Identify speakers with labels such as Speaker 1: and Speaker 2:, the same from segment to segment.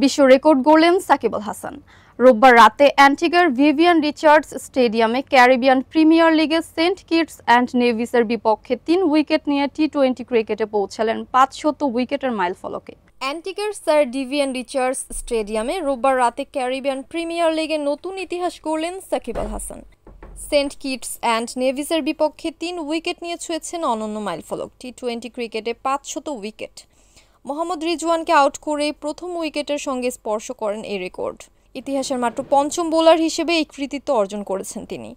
Speaker 1: বিশ্ব রেকর্ড গড়লেন সাকিব আল হাসান। রোববার রাতে অ্যান্টিগার ভিভিয়ান রিচার্ডস স্টেডিয়ামে ক্যারিবিয়ান প্রিমিয়ার লিগে সেন্ট কিটস অ্যান্ড নেভিসের বিপক্ষে ৩ উইকেট নিয়ে টি-20 ক্রিকেটে পৌঁছালেন ৫০০ উইকেটের মাইলফলকে। অ্যান্টিগার স্যার ভিভিয়ান রিচার্ডস স্টেডিয়ামে রোববার রাতে ক্যারিবিয়ান প্রিমিয়ার লিগে নতুন ইতিহাস গড়লেন Shakib Al Hasan. Saint Kitts and নেভিসের বিপক্ষে ৩ উইকেট নিয়ে ছুঁয়েছেন অনন্য মাইলফলক। টি-20 ক্রিকেটে ৫০০ উইকেট। মোহাম্মদ রিজওয়ানকে আউট করে প্রথম উইকেটের সঙ্গে স্পর্শ করেন এই রেকর্ড। ইতিহাসের মাত্র পঞ্চম বোলার হিসেবে এই কৃতিত্ব অর্জন করেছেন তিনি।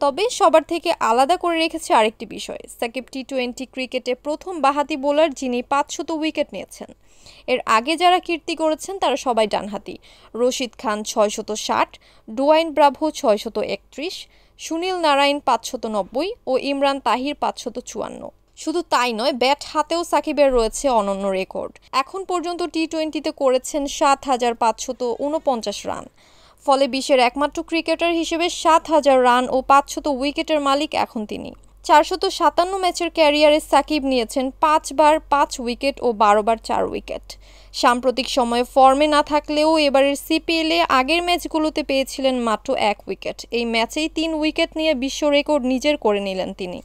Speaker 1: তবে সবার থেকে আলাদা করে রেখেছে আরেকটি বিষয়, সাকিব টি-20 ক্রিকেটে প্রথম বাঁহাতি বোলার যিনি ৫০০ উইকেট নিয়েছেন। এর আগে যারা কীর্তি করেছেন তারা সবাই ডানহাতি। রশিদ খান ৬৬০, ডোয়াইন ব্রাভো ৬৩১, সুনীল নারায়ণ ৫৯০ ও ইমরান তাহির ৫৫৪। শুধু তাই নয়, ব্যাট হাতেও সাকিবের রয়েছে অনন্য রেকর্ড। এখন পর্যন্ত টি-20তে করেছেন ৭৫৪৯ রান। ফলে বিশ্বের একমাত্র ক্রিকেটার হিসেবে ৭০০০ রান ও ৫০০ উইকেটের মালিক এখন তিনি। ৪৫৭ ম্যাচের ক্যারিয়ারে সাকিব নিয়েছেন ৫ বার ৫ উইকেট ও ১২ বার ৪ উইকেট। সাম্প্রতিক সময়ে ফর্মে না থাকলেও এবারের সিপিএলে আগের ম্যাচগুলোতে পেয়েছিলেন মাত্র ১ উইকেট। এই ম্যাচেই ৩ উইকেট নিয়ে বিশ্ব রেকর্ড নিজের করে নিলেন তিনি।